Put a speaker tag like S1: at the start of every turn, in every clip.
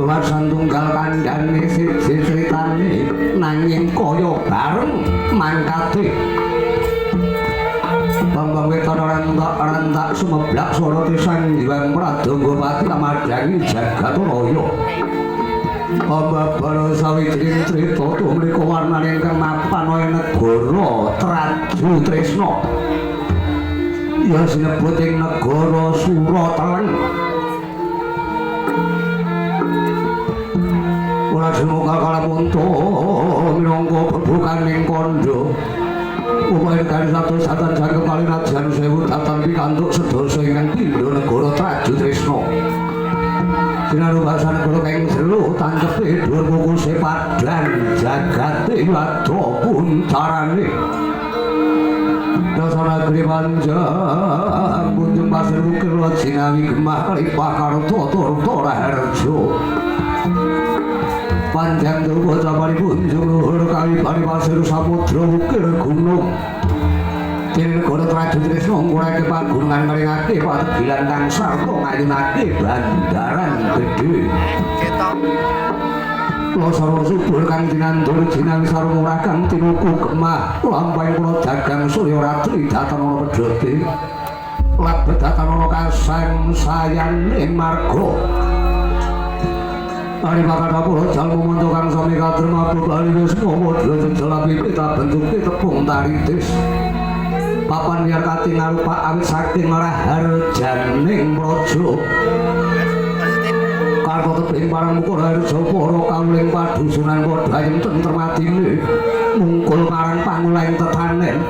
S1: Luasan tunggal kandhane siji critane nanging kaya bareng mangkate. Bambang Wetana rentak sumeblak swara tisan Hyang Pradangapati amarjangi Jagataraya. Pambabara sawijining crita tumrika warnane ingkang mapan ing negara Traju Tresna. Ya sinebut ing negara Surateleng. Ora semoga kalamunta minangka bebukaning kandha. Upayan kali satu satan jangka kali najan sewu tatan pikantuk sedasa ingkang pindha negara Traju Tresna. Sinarubasan kula kenging jero tancepe dhuwur kukuse padhan jagate wada puncarane. Dasana Grimanjang kunjung pasir ukir Jinawi Gemah Lipakarta Turta Raharja. Panjang tuwa capari kunjung luhur kali bari pasir samudra ukir gunung. Dene negara Traju Tresna ngurake pagunungan maringake pategilan kang sarta ngayunake bandaran gedhe. Losoro subur kang dinandur Jinawi sarumurah kang tinuku Gemah lampahing kula dagang Surya Ratri datanana pedhote. Labet datanana kasang sayane marga. Ari bakal kula jalmu mantu kang sami katrema bali Wisnu modha jejelapi pita bentuke tepung taritis. Papan liar katingal pak awit saking Raharjaning Praja. Karta tebing parang mukul harja para kawuling padusunan padha ayem tentrem atine mungkul marang pangulaing tetanen.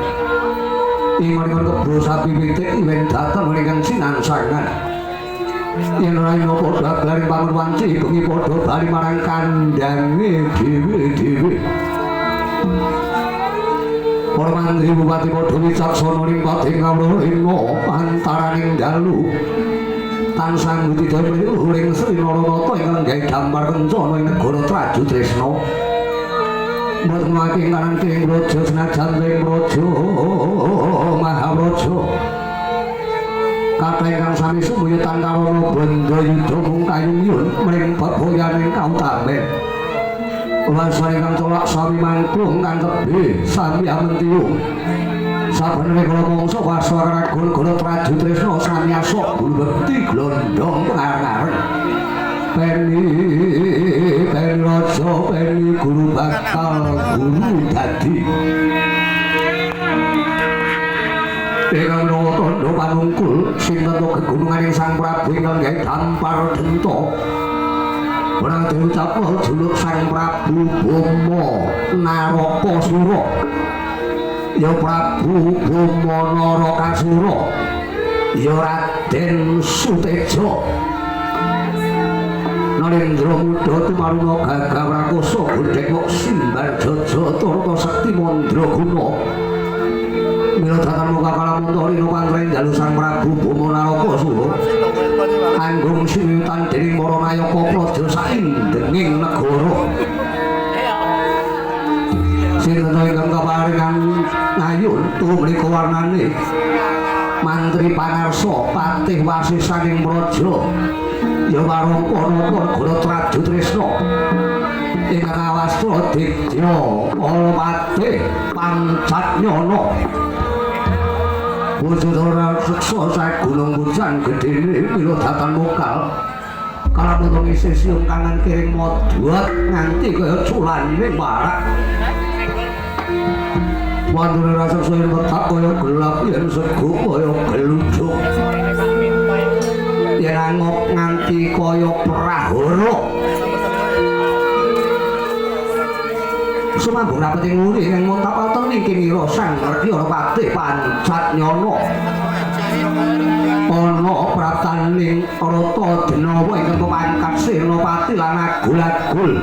S1: Imanipun kebro sapi pitik ing dateng ingkang sinansangan. Yen raina padha glaring pangun wanci bengi padha bali marang kandhange dhewe-dhewe. Para mantri bupati padha wicaksana ning pating kawruhina antaraning dalu. Tansah budidaya luhuring Sri Naranata ingkang gawe gambar kencana ing negara Traju Tresna. Mboten making kanan keng raja senajan ing raja Mahapraja. Kathah ingkang sami sumuya Tantarana Bandayuda mung kayungyun mring bebayaning kautamen. Wasane kang colak sami mangklung kang tebih sami amentiung. Saben kala mangsa wasara gul-gul Traju Tresna sami asok bulbekti glondong pengarang-areng. Peni raja peni guru bakal guru dadi. Ingkang nawa tandha panungkul sinten to gegununganing Sang Prabu ingkang gawe dampar denta. Ora diucap juluk Sang Prabu Bama Narakasura. Ya Prabu Bama Narakasura. Ya Raden Suteja. Narendra Muda tumaruna gagah prakoso godhek kok simbar jaja turta sekti mandraguna. Mila datan muka kalamunta rina pangreng jalu Sang Prabu Bama Narakasura. Anggung sinutan dening para nayaka praja saindenging negara. Sinten ingkang kaparingan ngayun tumrika warnane Mantri Pangarsa Patih Wasisaning Praja. Ya warangka negara Traju Tresna. Ingkang awasta Ditya Kalpatih Pancatnyana. Wujudara suksa sagunung bujan gedene mila datan mokal. Kalamun isih siung kanan kiring modhot nganti kaya culane marak. Wandune rasa suwir wetak kaya gelap yen sego kaya geluduk. Yen angop nganti kaya prahara. Sumambung rapeting nguri ing montapalten ningkira Sang Werya Patih Pancatnyana. Ana prataning rata denawa ingkang pamangkat Senopati lan agul-agul.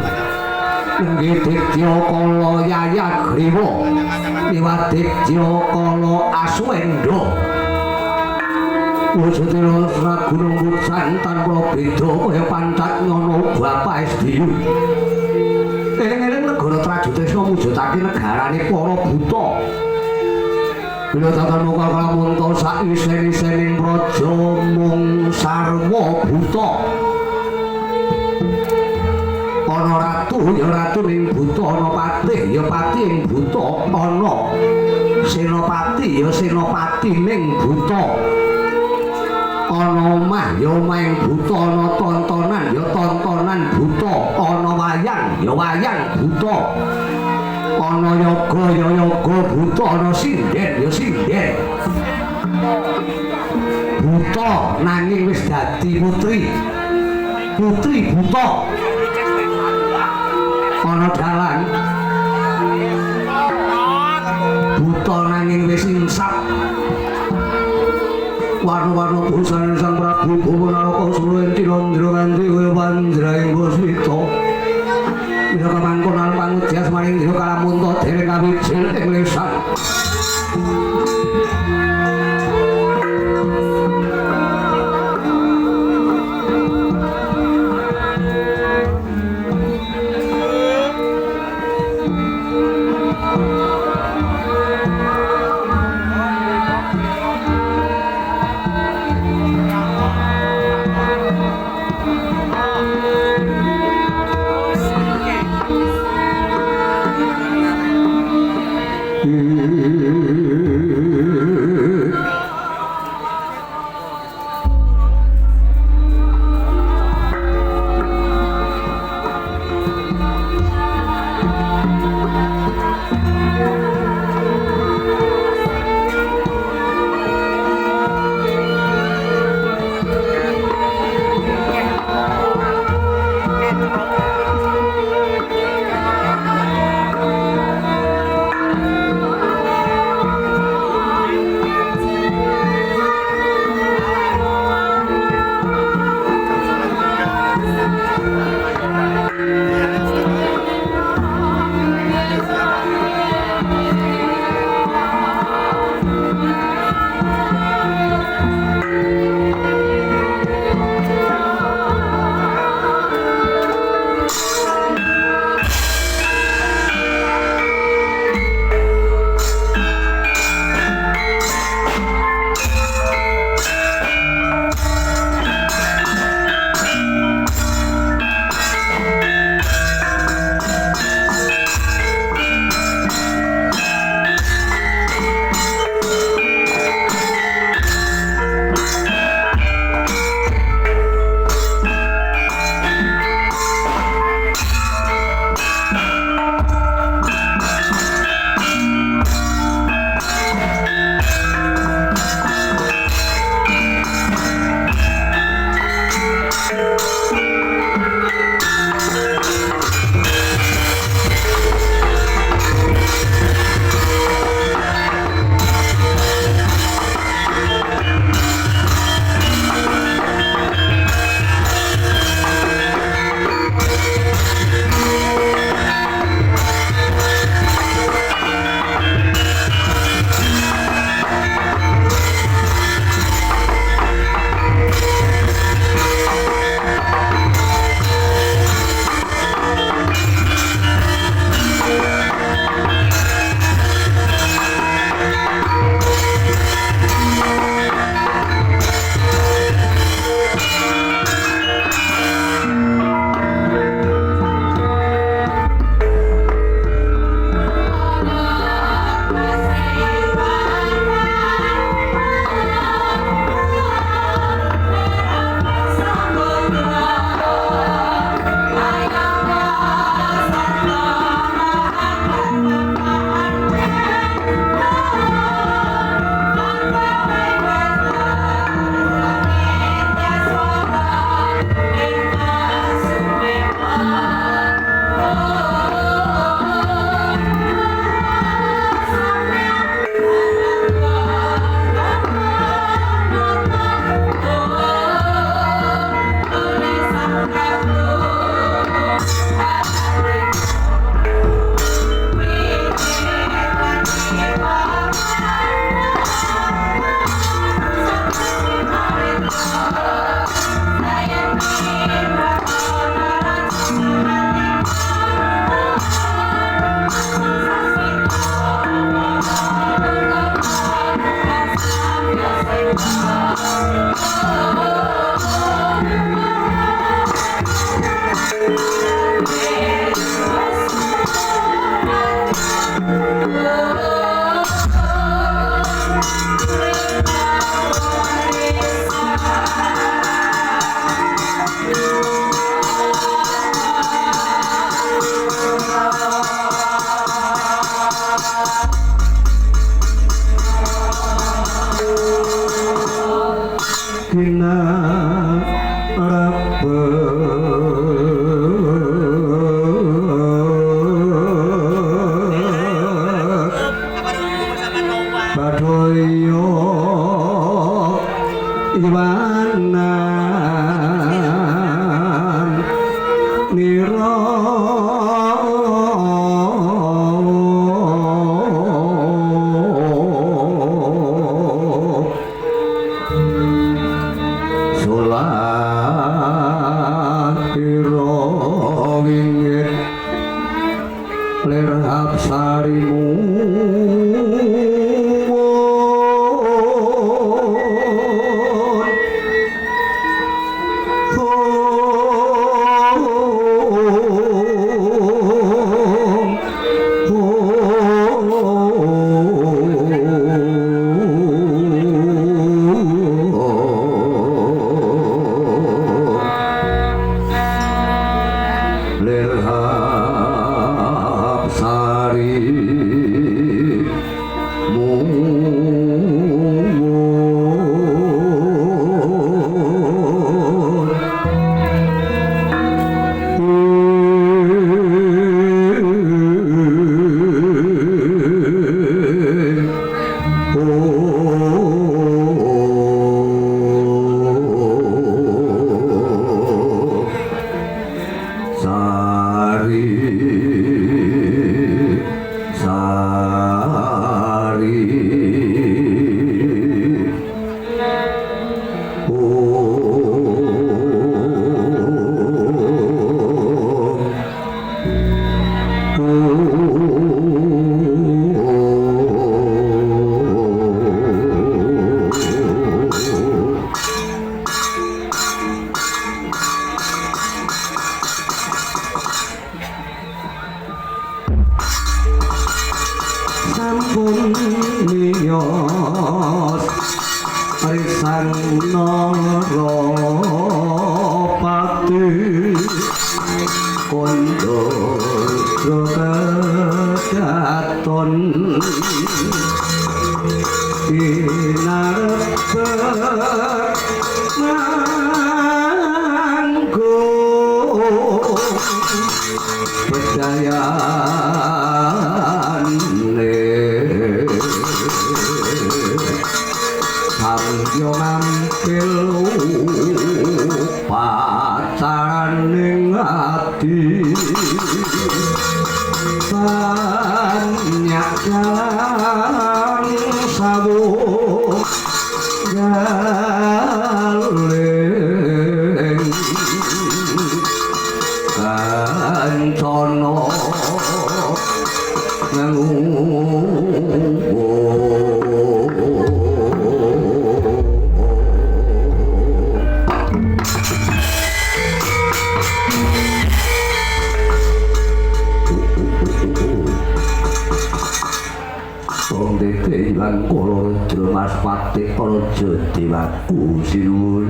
S1: Inggih Ditya Kala Yayagriwa. Liwat Ditya Kala Aswendra. Wujudipun Gunung Bucan tanpa beda kaya Pancatnyana Bapak Esdiyu. Eling-eling negara Traju Tresna mujudake negarane para buta. Bila tatan muka kalamunta sak-isen-isening praja mung sarwa buta. ana ratu ya ratu ning buta ana patih ya patih ing buta ana senopati ya senopati ning buta ana omah ya omah ing buta ana tontonan ya tontonan buta ana wayang ya wayang buta ana yoga ya yoga buta ana sinden ya sinden buta nanging wis dadi putri putri buta ana dalan buta nanging wis insap warna-warna busana Sang Prabu Bawanaraka suruh tira-tira kanthi kaya panjraing Puspita ira kamangkon lan pangudias maring dina kalamunta dereng kawijil ing lesan Badoyo iwanan nira sulatira wingit lir absarimu sampun miyos risan Narapati kondoro kedaton inarep manggo bedayane samyo nampil pacaraning ati banyak jalan sawu galeng kancana lan kula Mas Pati Raja Dewaku sinuwun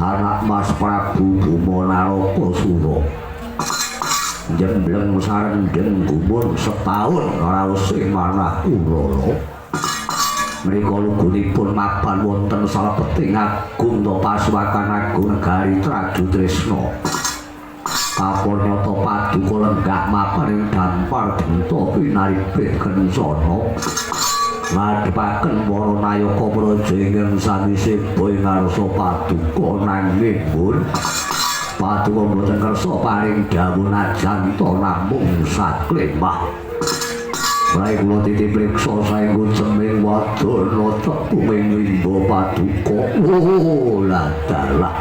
S1: anak Mas Prabu Bumanaraka Sura jembleng sarendeng gumun setahun ora usih manah kula mrika lugunipun mapan wonten salebeting agung Pasuwakan Agung Negari Traju Tresna Kapurnata Paduka lenggah mapan ing dampar benta pinaripit kencana ngadhepaken para nayaka praja ingkang sanisi boy ngarsa paduka nanging pun paduka boten kersa paring dawuh najanta namung saklemah Rai kula titip reksa saenggo cemeng wadana tepung limba paduka dalah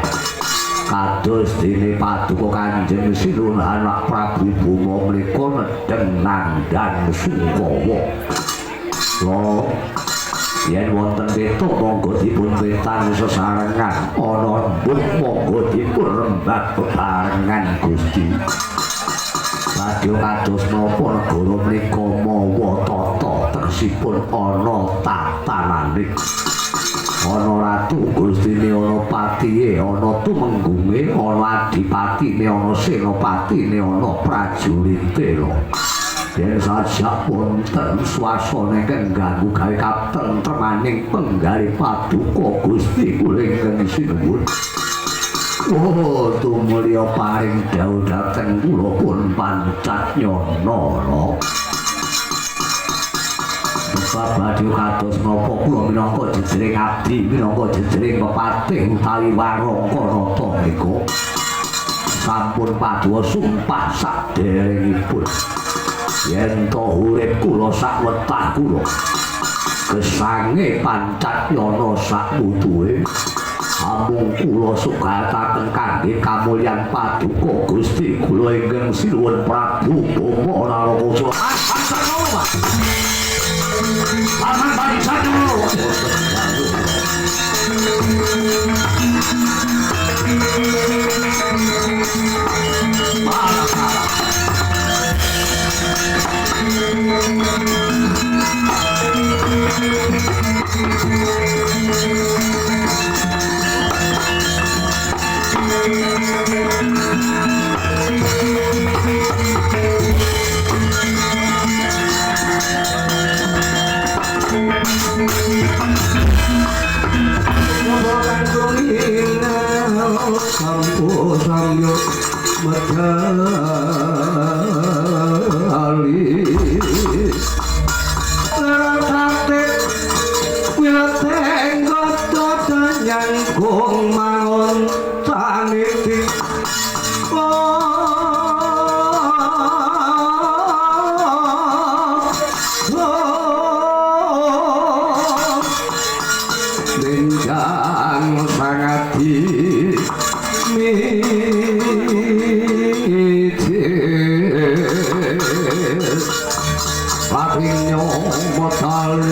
S1: kados dene paduka Kanjeng Sinuhun anak Prabu Buma menika nedheng nandhan Sungkawa. Lo yen wonten petuk monggo dipun wetan sesarengan ana embut monggo dipun rembag bebarengan Gusti. Sadya kados napa negara menika mawa tata tersipun ana tatananing ana ratu gustine ana patihe ana tumenggunge ana adipatine ana senopatine ana prajurite lho yen sajak wonten swasana ingkang ganggu gawe katentremaning penggalih paduka Gusti kula ingkang sinuwun. Oh, tumulya paring dawuh dhateng kula pun Pancatnyana. Babadya kados napa kula minangka jejering abdi, minangka jejering pepatih utawi warangka nata menika sampun paduka sumpah saderengipun yen to urip kula sak wetah kula gesange Pancatnyana sak mutuhe amung kula sugataken kangge kamulyan paduka Gusti kula ingkang sinuwun Prabu Bama Naraka. Paman balik satu. Samyo medali rasate wilteng godo nyanggung mangun saniti linjang sangati Patinyo motal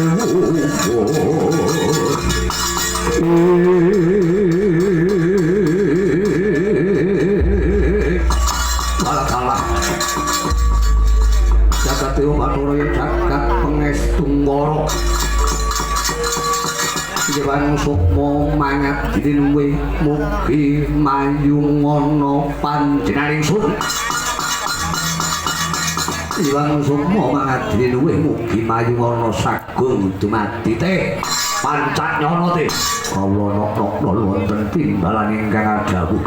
S1: kalah jagat dewa Bathara jagat pengestunggara Dewan sukma mangat dinwe mugi mayungana panjenenganing sun Dewan sukma mangat dinwe mugi mayungana sagung dumadi te Pancatnyana te kawula nok-nok wonten timbalan ingkang dawuh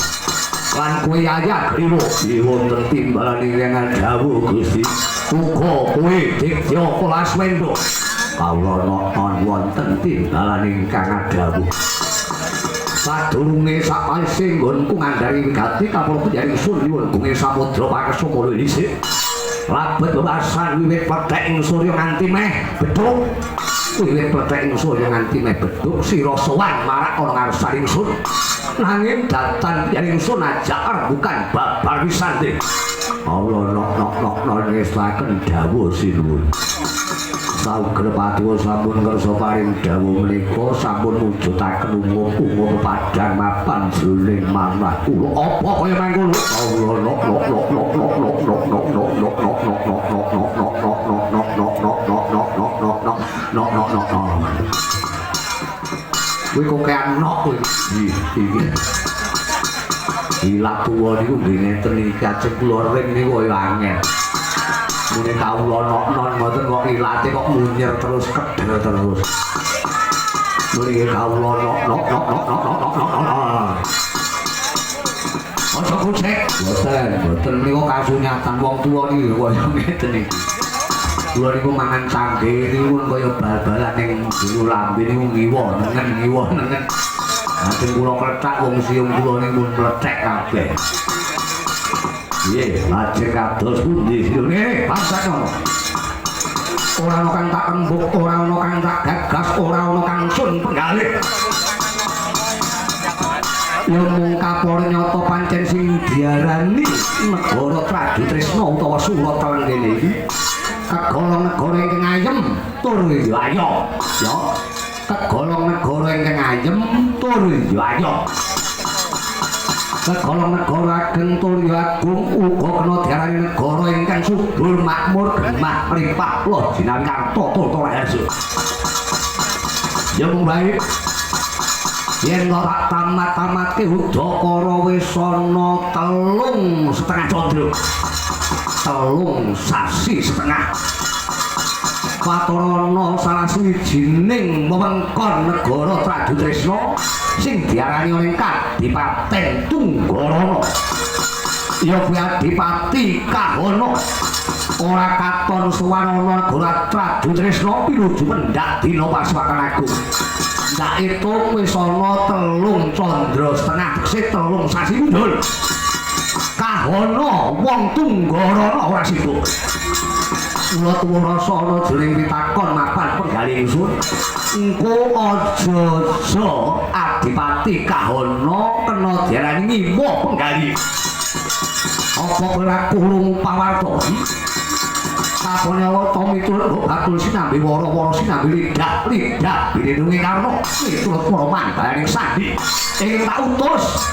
S1: lan kowe ayagrima wonten timbalan ingkang dawuh Gusti uga kowe Ditya Kulaswendra kawula nok wonten timbalan ingkang dawuh sadurunge sapalise nggonku ngandhari wigati kapula panjenengan sun nyuwun gunge samudra pakasukala dhisik labet bebasan wiwit pethek ing surya nganti meh bedhug wiwit pethek ing surya nganti meh bedhug sira sowan marak ana ngarsaning sun nanging datan panjenengan sun ajak bukan babar pisan de Allah nok ngeslaken dawuh sinuwun Sauger Paduka sampun kersa paring dawuh menika sampun mujudaken umum padhang mapan jroning manah kula apa kaya mangkono kuwi kok kanok kuwi iki ilat tuwa niku nggih ngeten iki kacek kula ring niku kaya angel mune kawula nok-nok mboten kok ilate kok munyer terus kedher terus mune kawula nok aja kucek mboten niku kasunyatan wong tuwa niki kaya ngeten iki kula niku mangan cangge niku kaya bal-balan ning jero lambe niku ngiwa nengen Lajeng kula kletak wong siung kula niku mlethek kabeh. Piye, lajeng kados pundi sirune Pancatnyana? Ora ana kang tak embuk, ora ana kang tak gagas, ora ana kang sun penggalih. Yen mung kapur nyata pancen sing diarani negara Tradu Tresna utawa Surata kene iki. Kegolong negara ingkang ayem tur ya ayo, ya. Kegolong negara ingkang ayem tur ya ayo. Kegolong negara ageng tur ya agung uga kena diarani negara ingkang subur makmur gemah mripat lo jinawi karta tur hasil. Ya mung bae yen ora tamat-tamatke Udakara wis ana 3,5 candra. 3 sasi setengah. Patarana salah sawijining wewengkon negara Trajutresna sing diarani ing Kadipaten Tunggarana. Ya kuwi Adipati Kahana ora katon sowan ana negara Trajutresna pinuju mendhak dina Pasukan Agung. Ndak itu wis ana 3 candra setengah sik 3 sasi mundhur. Kahana wong Tunggarana ora sibuk. Kula tuwa rasa ana jroning pitakon mapan penggali ingsun. Engko aja Adipati Kahana kena diarani ngimo penggali. Apa ora kulung pawartosi? Sapone wata miturut batul sinambi wara-wara sinambi lidak dilindungi karna miturut para manggalaning sandi ing tak utus.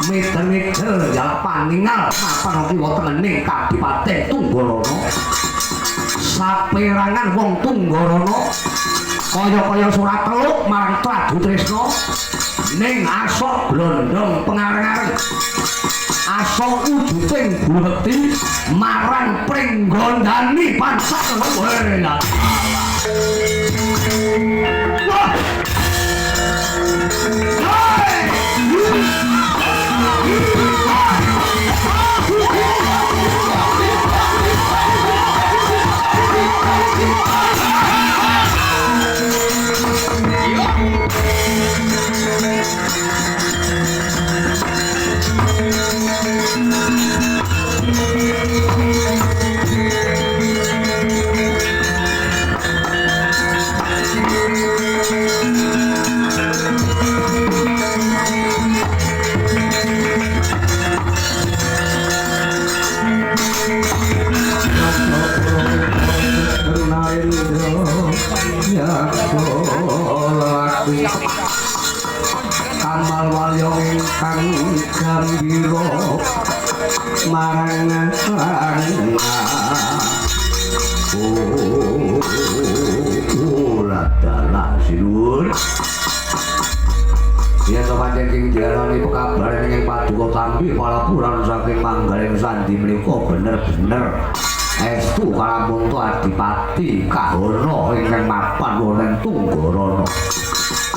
S1: Meter-meter ya paningal mapan kiwa tengening Kadipaten Tunggarana. Saperangan wong Tunggarana kaya-kaya surat teluk marang Trajutresna ning asok glondong pengareng-areng. Asok wujuding bulekti marang pringgondani pancak welas. Wah! Kamal walyong ingkang gambira marang ora dalah sinuwun. Yen to pancen ing diarani pekabaran ing Paduka Tambi palapuran saking Manggaling Sandi menika bener-bener estu kalamunta Adipati Kahana ingkang mapan wonten Tunggarana.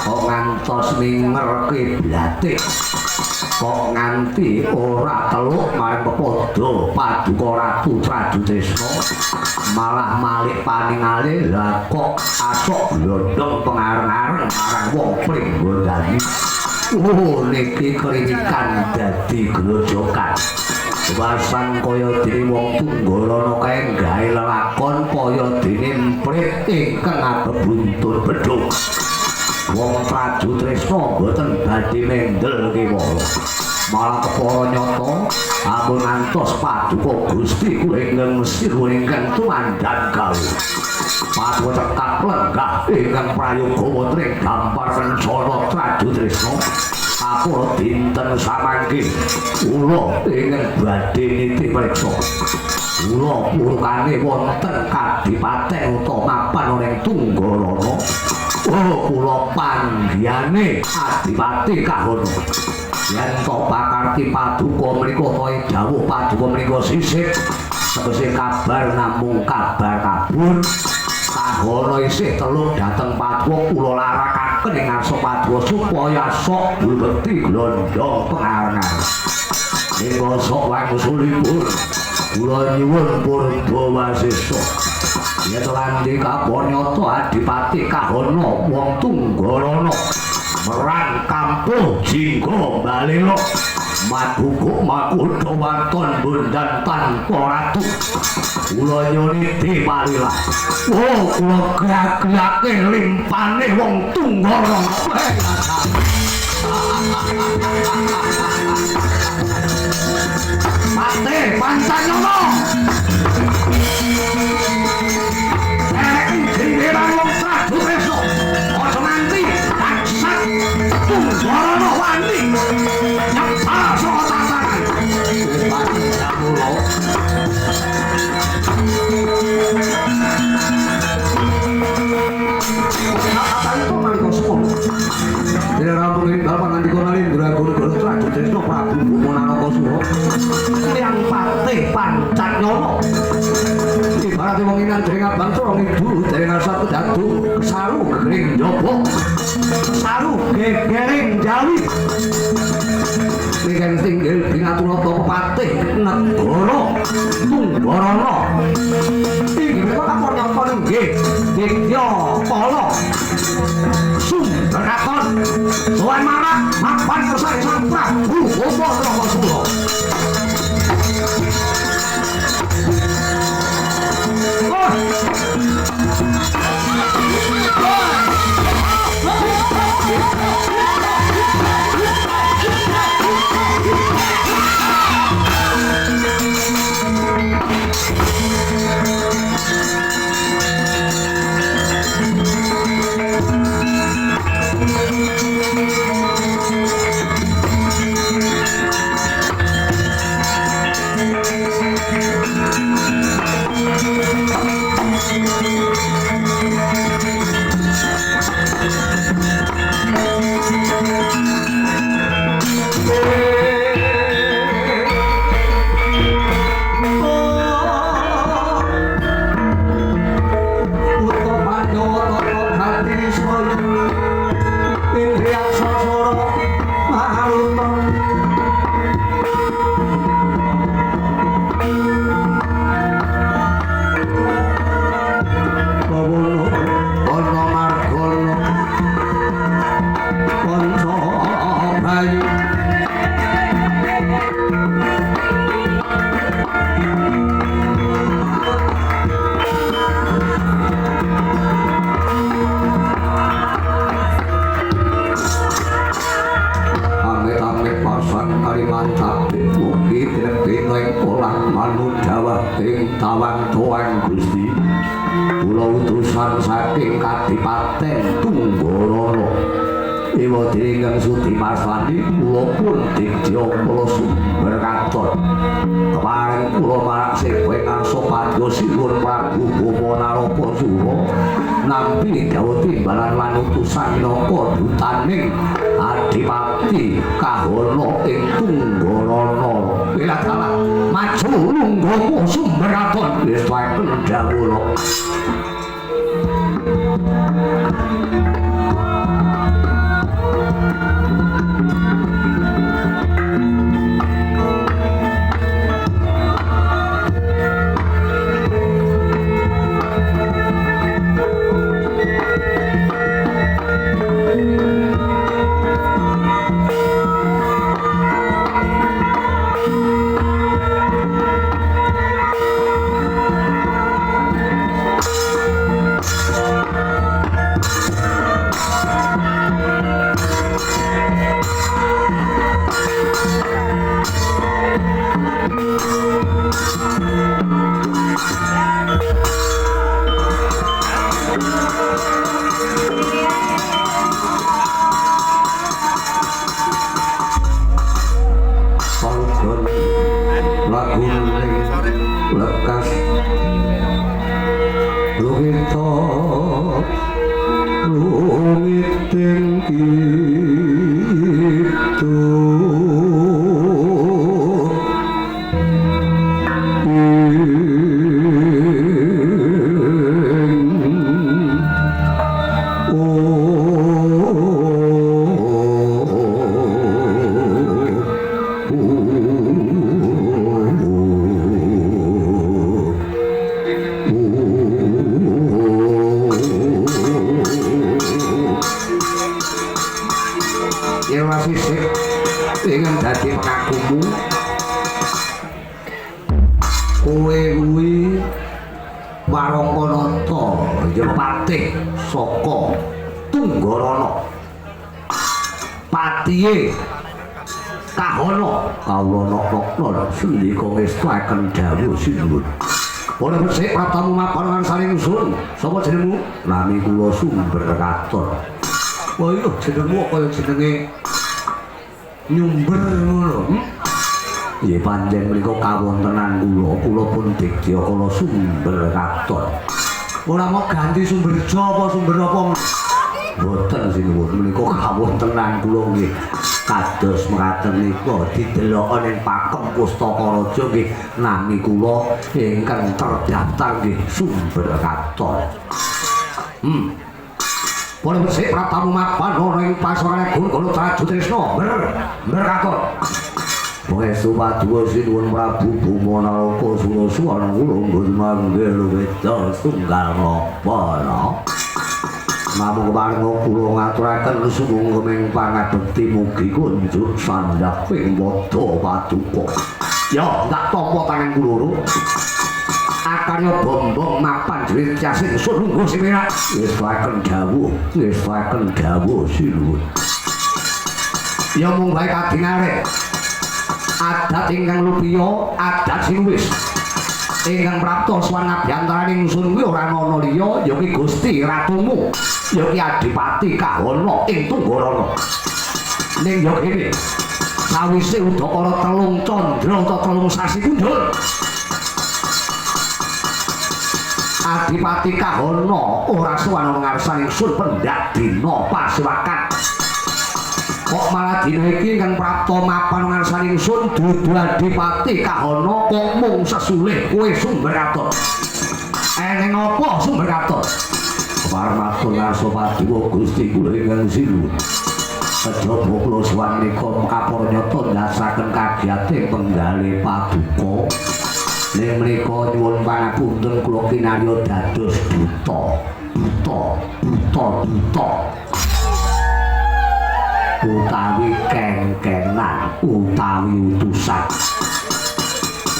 S1: Kok ngantos ningerke blatik kok nganti ora teluk marang pepodo Paduka Ratu Trajutresna malah malik paningale lah kok asok glondong pengareng-areng marang wong pringgondani. Niki krinikan dadi grojokan. Wasan kaya dene wong Tunggarana kae gawe lelakon kaya dene emprit ingkang abebuntun bedhug. Wong Trajutresna boten badhe mendel kewala. Malah kepara nyata ampun ngantos Paduka Gusti Kulenggeng Mesir ingkang tumandang kawula. Paduka cekak lenggah ingkang prayoga wonten ing gampar rencana Trajutresna. Apura dinten samangke kula ingkang badhe nitih preksa. Kula purkane wonten Kadipaten utawa mapan ing Tunggarana. Kula panggiyane Adipati Kahana. Yen to pakarti Paduka menika tohe dawuh Paduka menika sisih tegese kabar namung kabar kabur. Kahana isih teluk dhateng Paduka kula larakaken ing ngarsa Paduka supaya sok bulbekti glondong pengareng-areng. Ing sok wangsulipun kula nyuwun purba wasesa. Yen landi kapanyata Adipati Kahana wong Tunggarana merang kampung Jingga Balela madhukuk makutha waton bondan tanpa ratu. Kula nyuniti parilah. Kula grak-grake limpane wong Tunggarana. Pate Pancanyana. Giliran wong Trajutresna aja nganti taksat Tunggarana wani nyepal saka tataran. Dene rampung ing dalem ngandika Narendra Guru Trajutresna Prabu Monanakasura. Yang Patih Pancanyana wanginan dening abang trong idu dening asap dadu saru gering jopo saru gegering jawi Mikan tinggal Binaturata Patih Negara Tunggarana iki menika kapon-kapon nggih Ditya Kala Sumberkaton sowan marang mapan kersane Sang Prabu Upadrasula Kadipaten Tunggarana Ewa Dening Sudimaswani kula pun Ditya Kala Sumberkaton kepareng kula marang ingkang sopadosipun Prabu Bamanarapa Sura nampi dawuh timbalan lan utusan minangka dutaning Adipati Kahana ing Tunggarana pilakala maju lungguh Sumberkaton wis wae dawuh Sendikaken dawuh sinuwun. Ora becik pratamu mapan saling usul. Sapa jenengmu? Nami kula Sumberkaton. Oh iya jenengmu kaya jenenge Nyumber ngono. Nggih panjenengan menika kawontenan kula pun Ditya Kala Sumberkaton. Ora mau ganti Sumberjo apa Sumber apa? Mboten sinuwun menika kawontenan kula nggih. kados mekaten nika didelok ning pakem pustaka raja nggih nami kula ingkang terdaftar nggih sumber katon. Boleh bersih pratamu mapan ana ing pasaran Gun Traju Tresna berkaton. Pangestu paduka sinuwun Prabu Bumanaloka Suraswana kula manggil wedal tunggal napa. Namung keparing kula ngaturaken sumungkeming pangabekti mugi kunjuk sandhaping wadha paduka. Ya, ndak tampa tangan kula loro. Akarya bombong mapan jerit casing sulungguh simira. Wis waken dawuh sinuwun. Ya mung bae kadingare. Adat ingkang lupiya, adat sinuwis. Ingkang prapta swan ngabiyantaraning ingsun kuwi ora ana liya ya ki Gusti Ratumu, ya ki Adipati Kahana ing Tunggarana. Ning ya kene sawise udakara telung candra utawa telung sasi kundul. Adipati Kahana ora sowan ngarsaning ingsun pendak dina Pasewakan. Kok malah dina iki ingkang prapta mapan ngarsaning ingsun dudu Adipati Kahana kok mung sesulih kowe sumber katon. Eneng apa sumber katon? Parmatun ngarsa paduka Gusti kula ingkang sinuwun. Kejaba kula sowan nika kapranyata ndasaken kagiyating penggalih paduka. Ning menika nyuwun pangapunten kula kinarya dados buta. Utawi kengkenan utawi utusan.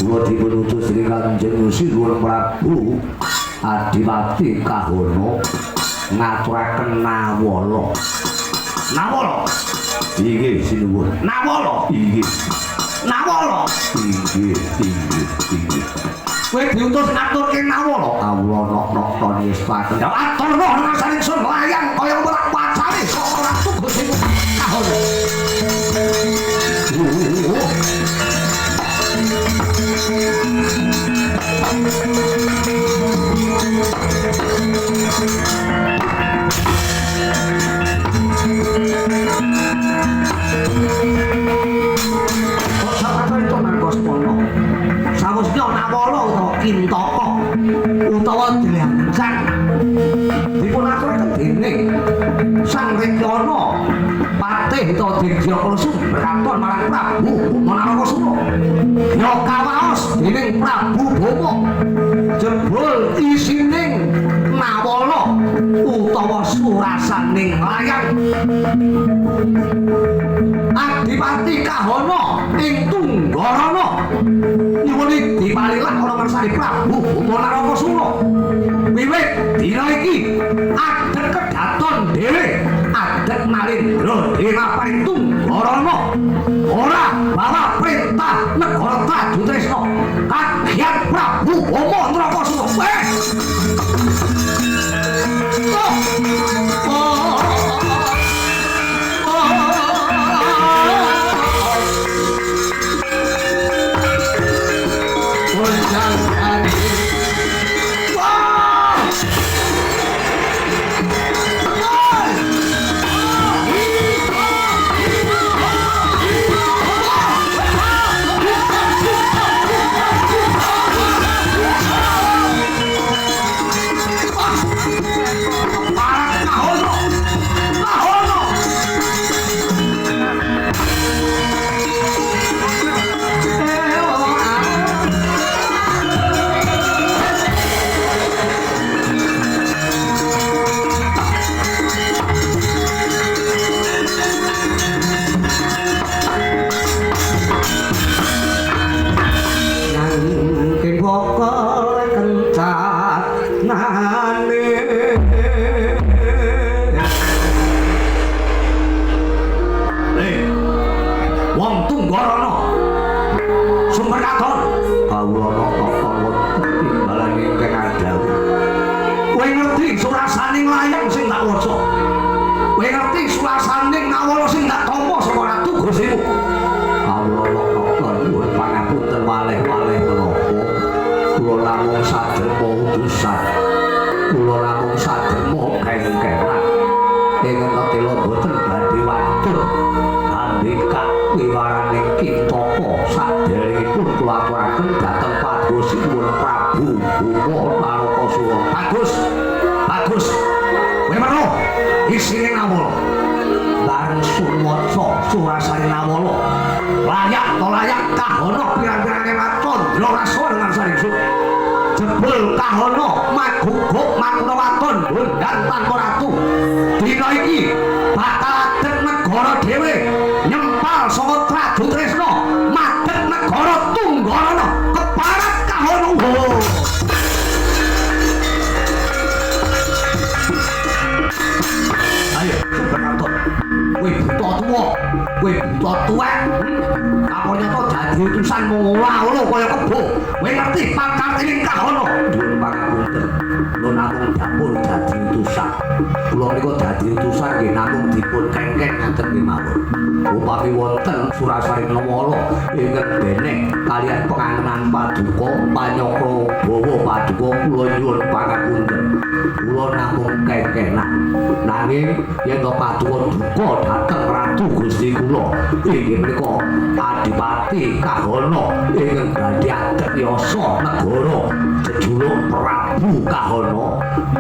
S1: Kula dipun utus ing Kanjeng Sinuwun Prabu Adipati Kahana ngaturaken nawala. Nawala. Inggih sinuwun. Nawala. Inggih. Nawala. Inggih. Kowe diutus ngaturke nawala. Kawula nok-nok nistaken. Aturna ngarsaning sun layang kaya ora wacane saka Ratu Gusti Kahana. Kintaka utawa Dlancang dipun aturaken dening Sang Rekyana Patih utawa Digyakala sumber katon marang Prabu Bumanaraka. Ya kawaos dening Prabu Boma jebul isining nawala utawa surasaning layang. Adipati Kahana ing Tunggarana nyuwun dipalilah ana ngersani Prabu Bumanaraka Sura. Wiwit dina iki adet kedaton dhewe adet Narendra Dewaparing Tunggarana ora bawa perintah negara Traju Tresna kagiat Prabu Bumanaraka Sura. Ingkang tetela boten badhe watur ambek wiwaraning Kintaka saderengipun kula aturaken dhateng Padosipun Prabu Bima Narakasura. Bagus. Kowe weruh isine nawala. Bareng Sumaca Surasari nawala. Layak Kahana pirang-pirang Watandra rasa dengan saringsun. Jebul Kahana maguguk makna waton bondan tanpa ratu. Dina iki bakal adhet negara dhewe nyempal saka Tradu Tresna madhet negara Tunggarana keparat Kahana. Ayo Subrakaton, kowe buta tuwek. Apa nyata dadi utusan ngolah-olah kaya kebo. Kowe ngerti pangkatane Kahana? Nuwun pangapunten. Kula namung dapur dadi utusan. Kula niku dadi utusan nggih namung dipun kengken ngaten kemawon. Upami wonten Surasari Nawala ingkang beneh kaliyan pengangenan paduka panyokro bawa paduka kula nyuwun pangapunten. Kula namung kengkenan. Nanging yen to paduka duka dhateng Ratu Gusti kula inggih menika Adipati Kahana ingkang badhe adhet yasa negara jejuluk Prabu Kahana.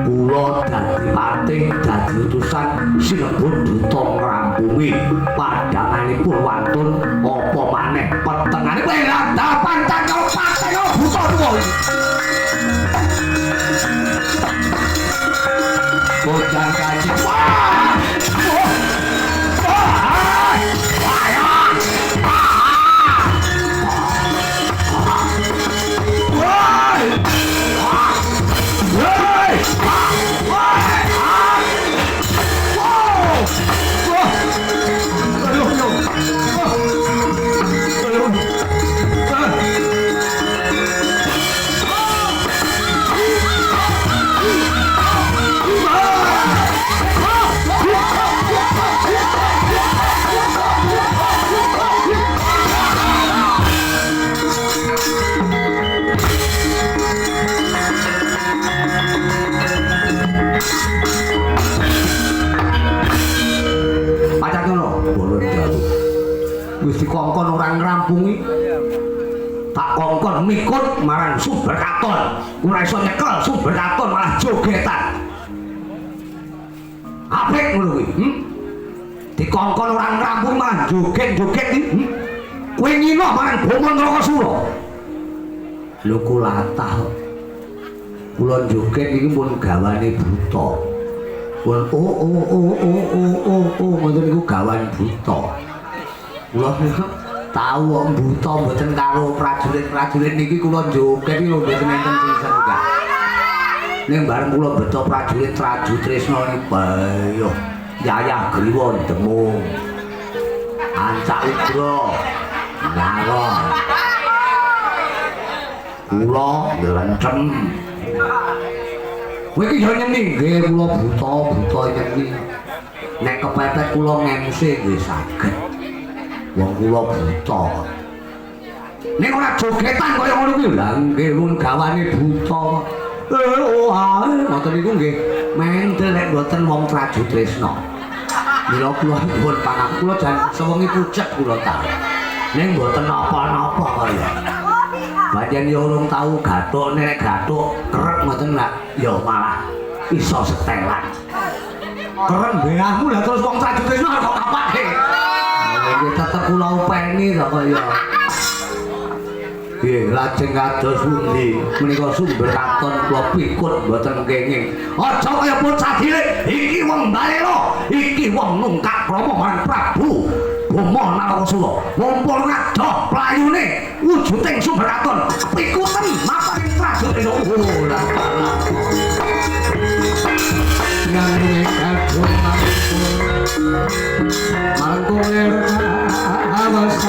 S1: Kula dadi patih dadi utusan sinebut duta ngrampungi pandanganipun wantun apa maneh petengane kowe landapan cakal patih buta tuwa iki. Bojang kaji. Wis dikongkon orang ngrampungi tak kongkon mikut marang Subrakaton ora iso nyekel Subrakaton malah jogetan apik ngono kuwi dikongkon orang ngrampungi malah joget-joget iki kowe ngino marang Bima Narakasura lho kula latah kula joget iki pun gawane buta pun ngoten niku gawan buta. Kula tahu wong buta mboten karo prajurit-prajurit niki kula joget iki lho mboten enten sisen enggak. Ning bareng kula beto prajurit Tradu Tresna niki bayo yayah griwa demung. Ancak ugra. Nawon. Kula lencem. Kowe iki yo nyeni nggih kula buta nyeni. Nek kepepet kula ngemse nggih saged. Wong kula buta. Nek ora jogetan kaya ngono kuwi lha nggih mun gawane buta. Ngoten niku nggih mentel nek mboten wong Tradu Tresna. Mila kula nyuwun pangapunten kula jan sewengi pucet kula ta. Ning mboten napa-napa kaya. Bagian yo urung tau gathuk nek gathuk kerek ngoten lak ya malah iso setelan. Keren beahmu lah terus wong Tradu Tresna kok kapake. Iki tetep kula upeni to kaya. Nggih, lajeng kados pundi menika Subrakaton kula pikut mboten kenging. Aja kaya bocah cilik, iki wong balela, iki wong nungkak krama marang Prabu Bima Narakasura. Mumpul ngadoh playune wujuding Subrakaton, pikuten mapaning Tradu Tresna. Oh, la la. Nanging kadung mangkung awas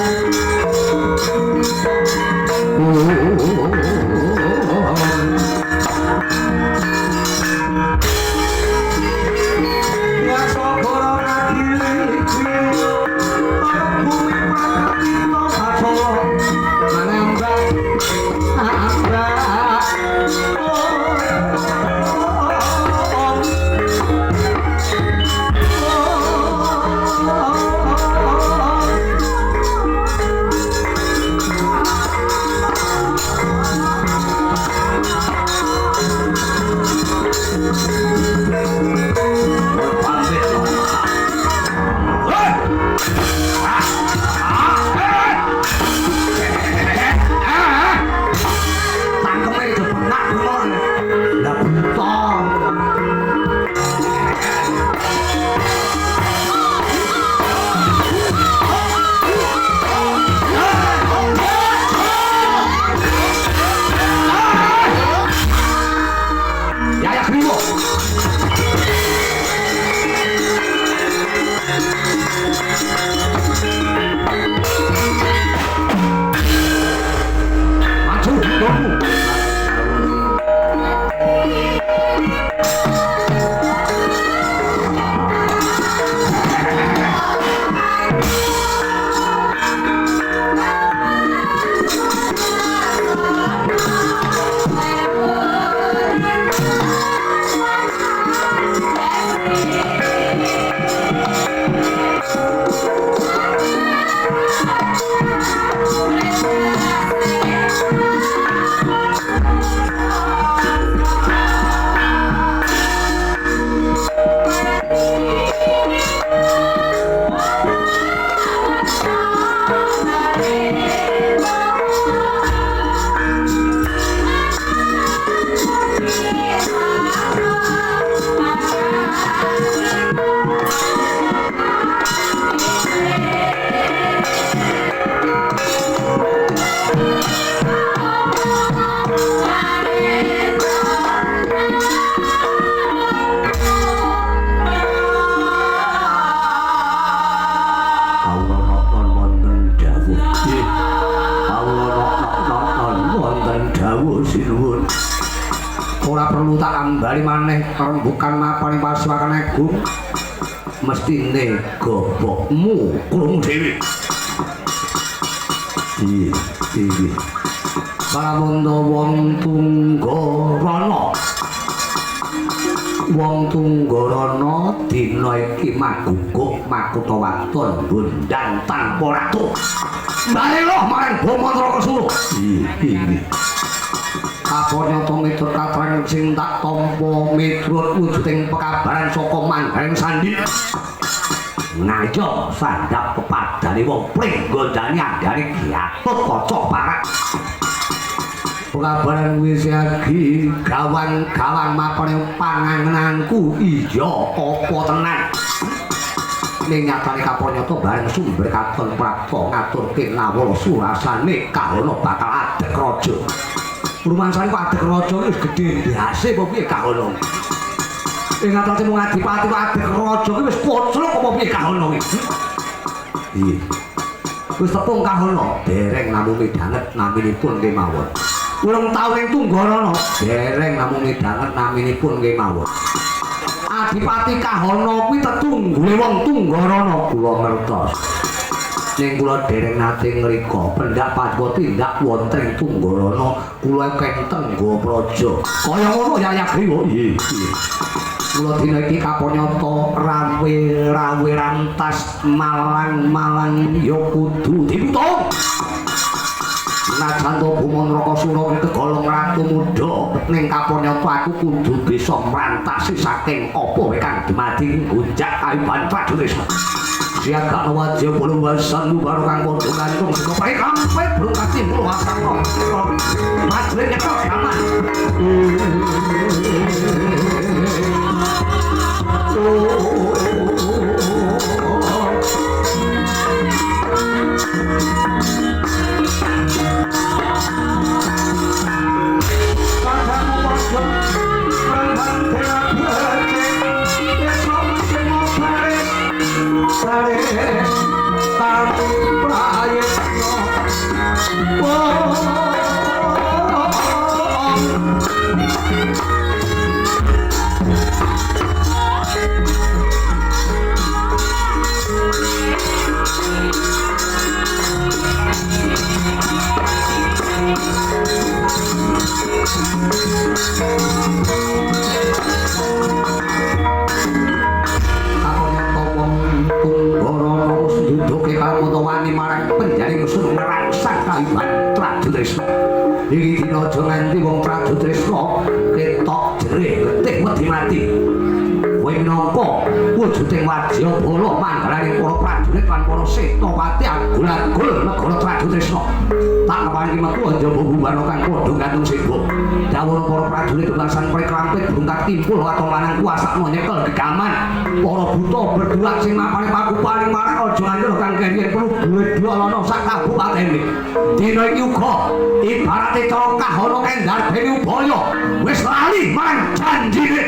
S1: sinuwun. Ora perlu tak ambali maneh rembukan mapan pasukan agung. Mestine gobokmu krungu dhewe. Iki. Paramanda wong Tunggarana. Wong Tunggarana dina iki maguguk makuta waton bundang tanpa ratu. Baela marang Bomandra Kesura. Iki. Kapanyata miturut katrangan sing tak tampa miturut wujuding pekabaran saka Manggaring Sandi. Ngayo sandhap kepadane wong pring gondane andane Gatut Kaca Parak. Pekabaran wis agi gawang-gawang mapane pangangenanku iya apa tenan. Ning nyatane kapanyata bareng sumber katon prapta ngaturke nawala surasane Kahana bakal adek raja. Rumangsane kok adek raja wis gedhe ndase apa piye Kahana. Ing atase mung adipati adek raja ki wis koclok apa piye Kahana iki. Iya. Wis tepung Kahana dereng namung midhanget naminipun kemawon. Ulang taun ing Tunggarana dereng namung midhanget naminipun kemawon. Adipati Kahana kuwi tetunggule wong Tunggarana kula ngertos. Ning kula dereng nate ngrika pendak padha tindak wonten ing Tunggarana kula kenteng nggo praja. Kaya ngono Yayagriwa. Iya. Kula dina iki kapanyata rawe rantas malang ya kudu diputung. Najan to Bomandra Kesura kegolong ratu muda ning kapanyata aku kudu bisa mrantasi saking apa wae kang dumadi gunjak kaiban prajurit. Siaga wajah bulu wasan baru kang padha gantung saka pae kampe belum kasih bulu wasan kok. Prajurit ketok aman. Iki dina aja nganti wong Pradutresna ketok jerih getih wedi mati. Kowe minangka wujuding wadyabala manggalaning para prajurit lan para setapati agul-agul negara Pradutresna. Tak keparingi metu njaba bumbana kang padha gantung sibuk. Dawuh para prajurit tulasan prekrampit brungkat timpul katon lanang kuasakno nyekel gegaman. Para buta berduak sing mapane pakupaning marang aja anjur kang kenging perlu duwe-duwalana sak kabupatene. Dina iki uga ibarate cara Kahana kendarbeni upaya wis lali marang janjine.